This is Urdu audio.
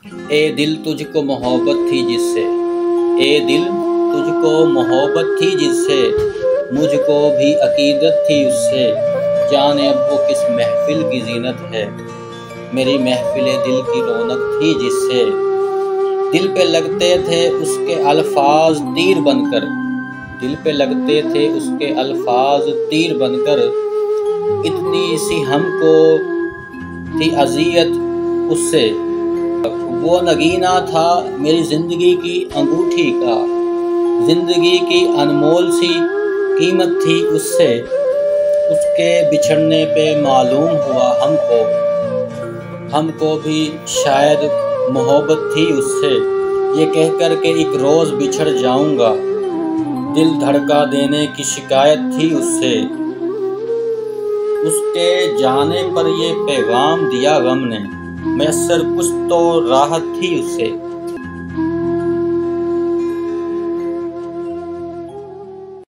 اے دل تجھ کو محبت تھی جس سے، اے دل تجھ کو محبت تھی جس سے، مجھ کو بھی عقیدت تھی اس سے، جانے اب وہ کس محفل کی زینت ہے، میری محفل دل کی رونق تھی جس سے، دل پہ لگتے تھے اس کے الفاظ تیر بن کر، دل پہ لگتے تھے اس کے الفاظ تیر بن کر، اتنی سی ہم کو تھی اذیت اس سے، وہ نگینہ تھا میری زندگی کی انگوٹھی کا، زندگی کی انمول سی قیمت تھی اس سے، اس کے بچھڑنے پہ معلوم ہوا ہم کو بھی شاید محبت تھی اس سے، یہ کہہ کر کہ ایک روز بچھڑ جاؤں گا، دل دھڑکا دینے کی شکایت تھی اس سے، اس کے جانے پر یہ پیغام دیا غم نے، میسر کچھ تو راحت تھی اس سے۔